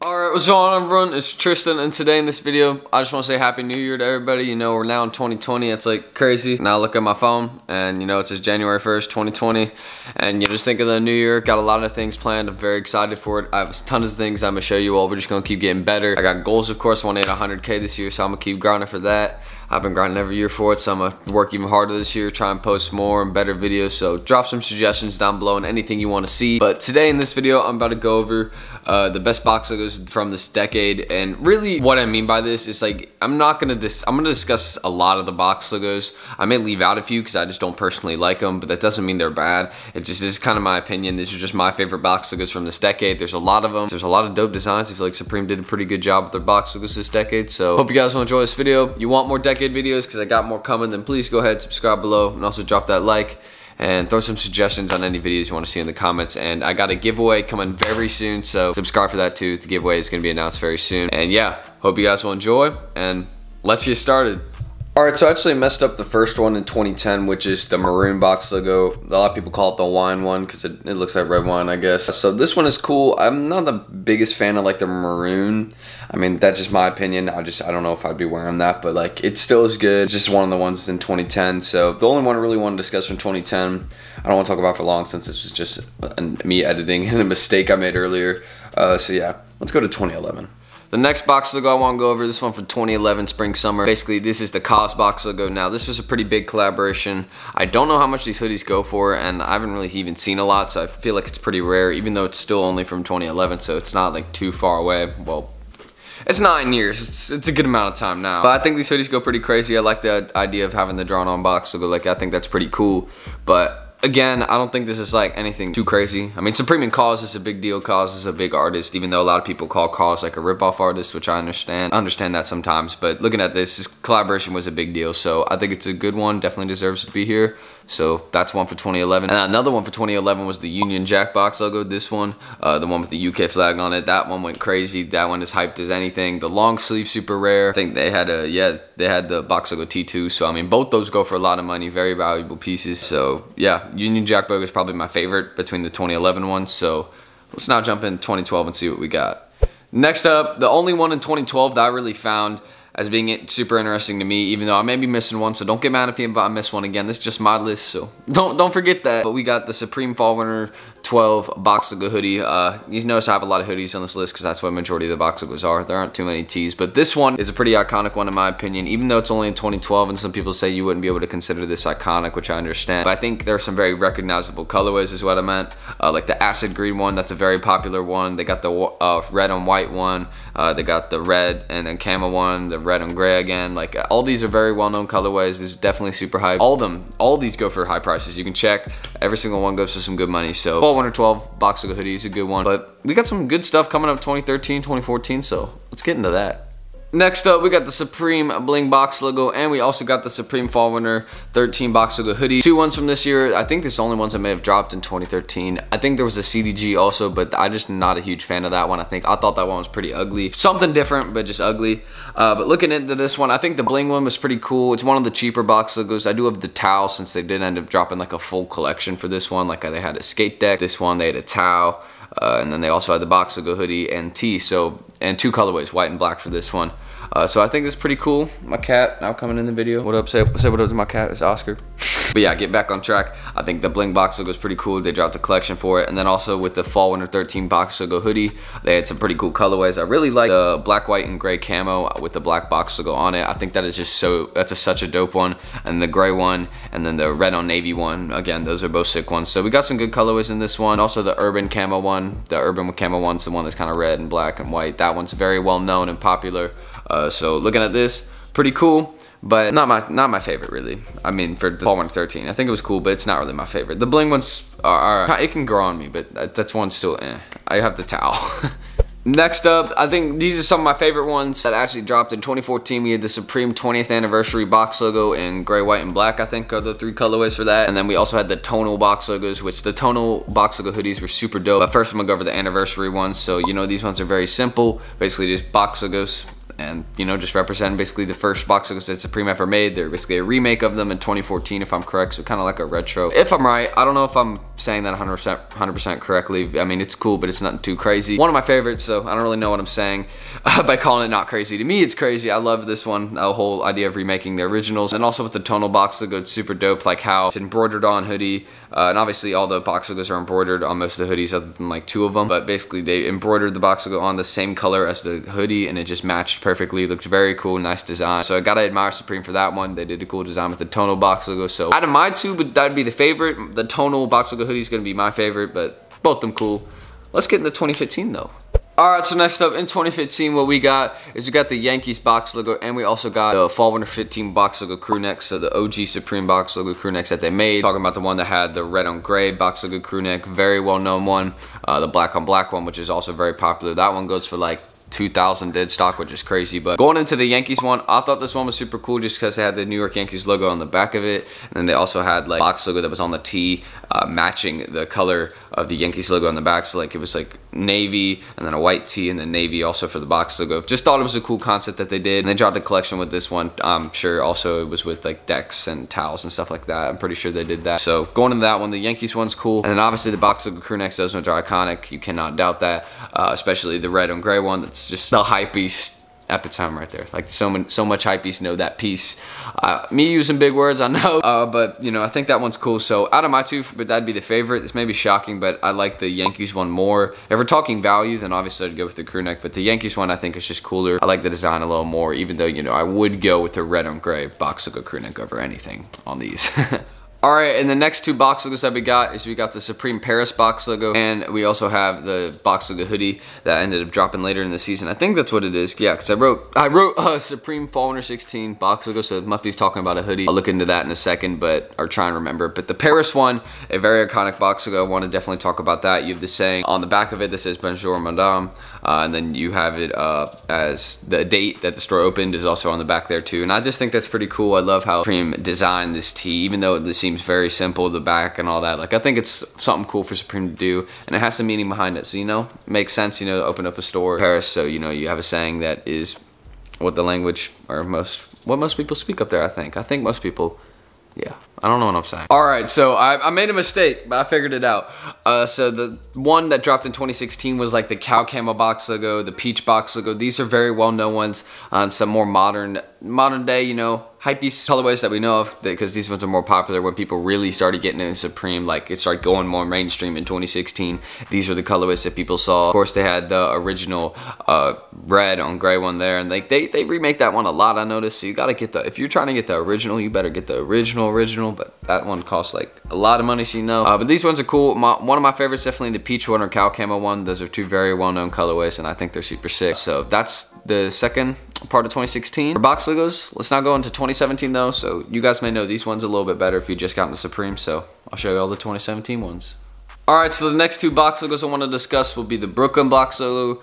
Alright, what's going on everyone? It's Tristan, and today in this video, I just want to say Happy New Year to everybody. You know, we're now in 2020, it's like crazy. Now I look at my phone, and you know, it says January 1st, 2020. And you just think of the new year, got a lot of things planned, I'm very excited for it. I have tons of things I'm going to show you all, we're just going to keep getting better. I got goals, of course, I want to hit 100K this year, so I'm going to keep grinding for that. I've been grinding every year for it, so I'm going to work even harder this year, try and post more and better videos. So drop some suggestions down below and anything you want to see. But today in this video, I'm about to go over the best box logos from this decade. And really what I mean by this is like, I'm going to discuss a lot of the box logos. I may leave out a few because I just don't personally like them, but that doesn't mean they're bad. It just is kind of my opinion. These are just my favorite box logos from this decade. There's a lot of them. There's a lot of dope designs. I feel like Supreme did a pretty good job with their box logos this decade. So hope you guys will enjoy this video. You want more decade videos because I got more coming, then please go ahead, subscribe below, and also drop that like and throw some suggestions on any videos you want to see in the comments. And I got a giveaway coming very soon, so subscribe for that too. The giveaway is going to be announced very soon. And yeah, hope you guys will enjoy, and let's get started. Alright, so I actually messed up the first one in 2010, which is the maroon box logo. A lot of people call it the wine one because it looks like red wine, I guess. So this one is cool. I'm not the biggest fan of like the maroon. I mean, that's just my opinion. I don't know if I'd be wearing that, but like it still is good. It's just one of the ones in 2010. So the only one I really want to discuss from 2010, I don't want to talk about for long since this was just me editing and a mistake I made earlier. So yeah, let's go to 2011. The next box logo I want to go over, this one from 2011 spring summer. Basically, this is the COS box logo. Now, this was a pretty big collaboration. I don't know how much these hoodies go for, and I haven't really even seen a lot, so I feel like it's pretty rare, even though it's still only from 2011, so it's not like too far away. Well, it's 9 years. It's a good amount of time now. But I think these hoodies go pretty crazy. I like the idea of having the drawn on box logo. Like, I think that's pretty cool. But again, I don't think this is like anything too crazy. I mean, Supreme and COS is a big deal. COS is a big artist, even though a lot of people call COS like a ripoff artist, which I understand. I understand that sometimes, but looking at this collaboration was a big deal. So I think it's a good one. Definitely deserves to be here. So that's one for 2011. And another one for 2011 was the Union Jack box logo. This one, the one with the UK flag on it. That one went crazy. That one is hyped as anything. The long sleeve, super rare. I think they had they had the box logo T2. So I mean, both those go for a lot of money. Very valuable pieces. So yeah, Union Jack logo is probably my favorite between the 2011 ones. So let's now jump in 2012 and see what we got. Next up, the only one in 2012 that I really found as being super interesting to me, even though I may be missing one, so don't get mad if I miss one again. This is just my list, so don't forget that. But we got the Supreme Fall Winter 12 box logo hoodie. You notice I have a lot of hoodies on this list because that's what majority of the box logos are. There aren't too many tees, but this one is a pretty iconic one in my opinion, even though it's only in 2012, and some people say you wouldn't be able to consider this iconic, which I understand. But I think there are some very recognizable colorways is what I meant. Like the acid green one, that's a very popular one. They got the red on white one. They got the red and then camo one, the red and gray again. Like all these are very well-known colorways. This is definitely super hype. All these go for high prices. You can check. Every single one goes for some good money. So Fall Winter 12 box logo hoodie is a good one. But we got some good stuff coming up 2013, 2014. So let's get into that. Next up, we got the Supreme Bling box logo, and we also got the Supreme Fall Winter 13 box logo hoodie. Two ones from this year. I think this is the only ones that may have dropped in 2013. I think there was a CDG also, but I just not a huge fan of that one. I thought that one was pretty ugly. Something different, but just ugly. But looking into this one, I think the Bling one was pretty cool. It's one of the cheaper box logos. I do have the towel since they did end up dropping like a full collection for this one. Like they had a skate deck. This one, they had a towel. And then they also had the box logo hoodie and tee. So, and two colorways, white and black for this one. So I think this is pretty cool. My cat now coming in the video. What up? Say what up to my cat. It's Oscar. But yeah, get back on track. I think the Bling box logo is pretty cool. They dropped a collection for it. And then also with the Fall Winter 13 box logo hoodie, they had some pretty cool colorways. I really like the black, white, and gray camo with the black box logo on it. I think that is just such a dope one. And the gray one, and then the red on navy one. Again, those are both sick ones. So we got some good colorways in this one. Also the urban camo one. The urban camo one's the one that's kind of red and black and white. That one's very well known and popular. So looking at this, pretty cool, but not my favorite really. I mean, for the Fall Winter 13, I think it was cool, but it's not really my favorite. The Bling ones it can grow on me, but that's one still. I have the towel. Next up, I think these are some of my favorite ones that actually dropped in 2014. We had the Supreme 20th anniversary box logo in gray, white, and black, I think are the three colorways for that. And then we also had the Tonal Box Logos, which the Tonal Box Logo hoodies were super dope. But first I'm gonna go over the anniversary ones. So, you know, these ones are very simple. Basically just box logos and you know, just represent basically the first box logos that Supreme ever made. They're basically a remake of them in 2014 if I'm correct, so kind of like a retro. If I'm right, I don't know if I'm saying that 100% correctly. I mean, it's cool, but it's nothing too crazy. One of my favorites, so I don't really know what I'm saying by calling it not crazy. To me, it's crazy. I love this one, the whole idea of remaking the originals, and also with the tonal box logo, it's super dope, like how it's embroidered on hoodie, and obviously all the box logos are embroidered on most of the hoodies other than like 2 of them, but basically they embroidered the box logo on the same color as the hoodie, and it just matched perfectly. It looked very cool, nice design. So I gotta admire Supreme for that one. They did a cool design with the tonal box logo. So out of my 2, but that'd be the favorite. The tonal box logo hoodie is gonna be my favorite, but both of them cool. Let's get into 2015 though. Alright, so next up in 2015, what we got is we got the Yankees box logo, and we also got the Fall Winter 15 box logo crew neck, so the OG Supreme box logo crew necks that they made. Talking about the one that had the red on gray box logo crew neck, very well known one. The black on black one, which is also very popular. That one goes for like 2,000 dead stock, which is crazy. But going into the Yankees one, I thought this one was super cool just because they had the New York Yankees logo on the back of it, and then they also had like box logo that was on the tee, matching the color of the Yankees logo on the back. So like it was like navy and then a white tee and then navy also for the box logo. Just thought it was a cool concept that they did, and they dropped a collection with this one. I'm sure also it was with like decks and towels and stuff like that. I'm pretty sure they did that. So going into that one, the Yankees one's cool, and then obviously the box logo crew necks, those ones are iconic. You cannot doubt that, especially the red on gray one. That's just the hype beast epitome right there. Like so much hype beast know that piece. Me using big words, I know, but you know, I think that one's cool. So out of my 2, but that'd be the favorite. This may be shocking, but I like the Yankees one more. If we're talking value, then obviously I'd go with the crew neck, but the Yankees one I think is just cooler. I like the design a little more, even though, you know, I would go with the red on gray box logo crew neck over anything on these. Alright, and the next 2 box logos that we got is we got the Supreme Paris box logo, and we also have the box logo hoodie that ended up dropping later in the season. I think that's what it is. Yeah, because I wrote Supreme Fall Winter 16 box logo, so it must be talking about a hoodie. I'll look into that in a second, or try and remember. But the Paris one, a very iconic box logo. I want to definitely talk about that. You have the saying on the back of it that says Bonjour Madame, and then you have it as the date that the store opened is also on the back there too. And I just think that's pretty cool. I love how Supreme designed this tee, even though this seems very simple, the back and all that. Like, I think it's something cool for Supreme to do, and it has some meaning behind it. So, you know, it makes sense, you know, to open up a store in Paris. So, you know, you have a saying that is what the language, or what most people speak up there, I think most people, yeah, I don't know what I'm saying. Alright, so I made a mistake, but I figured it out. So the one that dropped in 2016 was like the cow camo box logo, the peach box logo. These are very well-known ones on some more modern day, you know, hypebeast colorways that we know of, because these ones are more popular when people really started getting into Supreme. Like, it started going more mainstream in 2016. These are the colorways that people saw. Of course, they had the original red on gray one there, and like they remake that one a lot, I noticed. So you gotta get if you're trying to get the original, you better get the original, but that one costs like a lot of money, so you know. But these ones are cool. One of my favorites, definitely the peach one or cow camo one. Those are 2 very well-known colorways, and I think they're super sick. So that's the second part of 2016 for box logos. Let's now go into 2017 though. So you guys may know these ones a little bit better if you just got into Supreme. So I'll show you all the 2017 ones. Alright, so the next 2 box logos I want to discuss will be the Brooklyn box logo,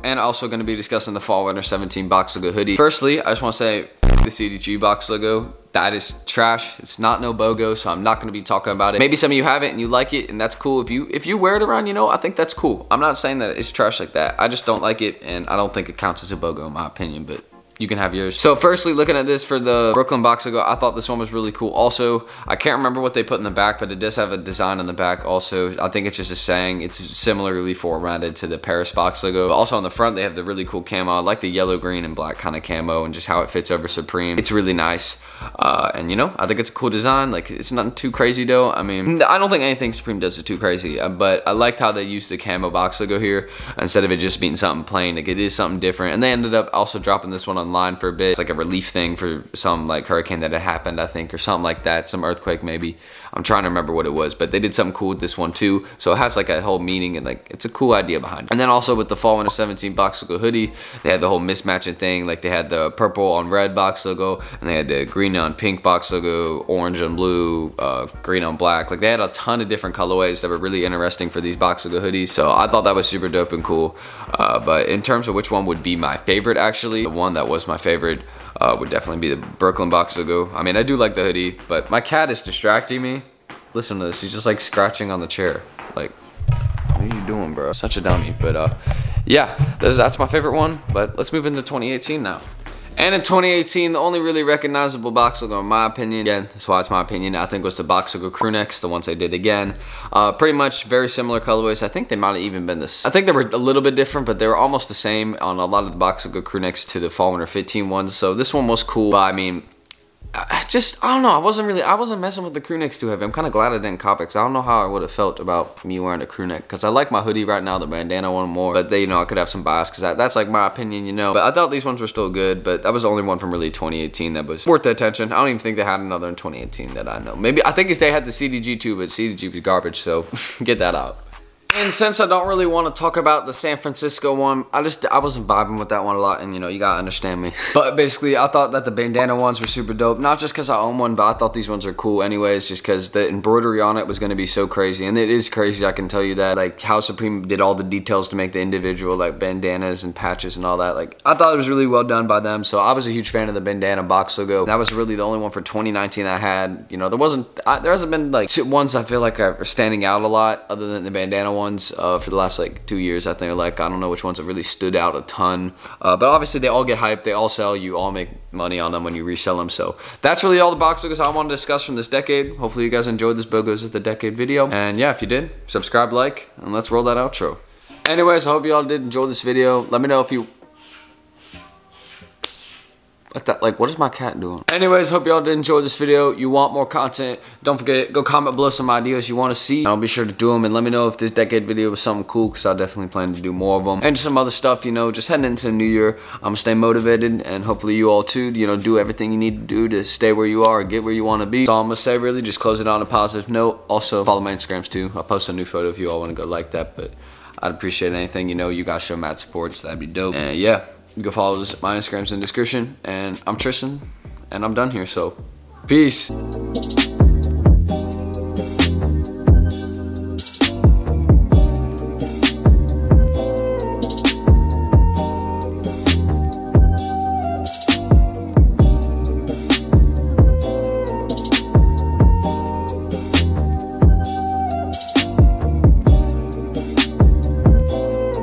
and also going to be discussing the Fall Winter 17 box logo hoodie. Firstly, I just want to say the CDG box logo, that is trash. It's not no BOGO, so I'm not going to be talking about it. Maybe some of you have it and you like it, and that's cool. If you wear it around, you know, I think that's cool. I'm not saying that it's trash like that. I just don't like it, and I don't think it counts as a BOGO in my opinion, but you can have yours. So firstly, looking at this for the Brooklyn box logo, I thought this one was really cool. Also, I can't remember what they put in the back, but it does have a design in the back also. I think it's just a saying. It's similarly formatted to the Paris box logo. But also on the front, they have the really cool camo. I like the yellow, green, and black kind of camo, and just how it fits over Supreme. It's really nice. And you know, I think it's a cool design. Like, it's nothing too crazy though. I mean, I don't think anything Supreme does is too crazy, but I liked how they used the camo box logo here instead of it just being something plain. Like, it is something different. And they ended up also dropping this one online for a bit. It's like a relief thing for some like hurricane that had happened, I think, or something like that, some earthquake maybe. I'm trying to remember what it was, but they did something cool with this one too. So it has like a whole meaning, and like it's a cool idea behind it. And then also with the Fall Winter 17 box logo hoodie, they had the whole mismatching thing. Like, they had the purple on red box logo, and they had the green on pink box logo, orange on blue, green on black. Like, they had a ton of different colorways that were really interesting for these box logo hoodies. So I thought that was super dope and cool. But in terms of which one would be my favorite, actually, the one that was my favorite would definitely be the Brooklyn box logo. I mean, I do like the hoodie, but my cat is distracting me. Listen to this. He's just like scratching on the chair. Like, what are you doing, bro? Such a dummy. But yeah, that's my favorite one. But let's move into 2018 now. And in 2018, the only really recognizable box logo, in my opinion, again, that's why it's my opinion, I think was the box logo crew necks, the ones they did again. Pretty much very similar colorways. I think they might have even been this. I think they were a little bit different, but they were almost the same on a lot of the box logo crew necks to the fall winter 15 ones. So this one was cool, but I mean, I don't know, I wasn't messing with the crew necks too heavy. I'm kind of glad I didn't cop it, because I don't know how I would have felt about me wearing a crew neck, because I like my hoodie right now, the bandana one more, but they, you know, I could have some bias, because that's like my opinion, you know. But I thought these ones were still good, but that was the only one from really 2018 that was worth the attention. I don't even think they had another in 2018 that I know. Maybe, I think they had the CDG too, but CDG was garbage, so get that out. And since I don't really want to talk about the San Francisco one, I wasn't vibing with that one a lot, and you know, you gotta understand me. But basically, I thought that the bandana ones were super dope, not just because I own one, but I thought these ones are cool anyways, just because the embroidery on it was going to be so crazy, and it is crazy, I can tell you that. Like, how Supreme did all the details to make the individual, like, bandanas and patches and all that. Like, I thought it was really well done by them, so I was a huge fan of the bandana box logo. That was really the only one for 2019 I had. You know, there hasn't been, like, ones I feel like are standing out a lot, other than the bandana ones for the last like 2 years. I think, like, I don't know which ones have really stood out a ton, but obviously they all get hyped, they all sell, you all make money on them when you resell them. So that's really all the box logos I want to discuss from this decade. Hopefully you guys enjoyed this Bogos of the Decade video, and yeah, if you did, subscribe, like, and let's roll that outro. Anyways, I hope you all did enjoy this video. Let me know if you what is my cat doing? Anyways, hope y'all did enjoy this video. You want more content, don't forget, go comment below some ideas you want to see. I'll be sure to do them, and let me know if this decade video was something cool, because I'll definitely plan to do more of them. And some other stuff, you know, just heading into the new year. I'm gonna stay motivated, and hopefully you all too, you know, do everything you need to do to stay where you are or get where you want to be. So I'm gonna say, really, just close it on a positive note. Also, follow my Instagrams too. I'll post a new photo if you all want to go like that, but I'd appreciate anything, you know, you guys show mad support, so that'd be dope. And yeah, you can follow my Instagrams in the description. And I'm Tristan, and I'm done here, so peace.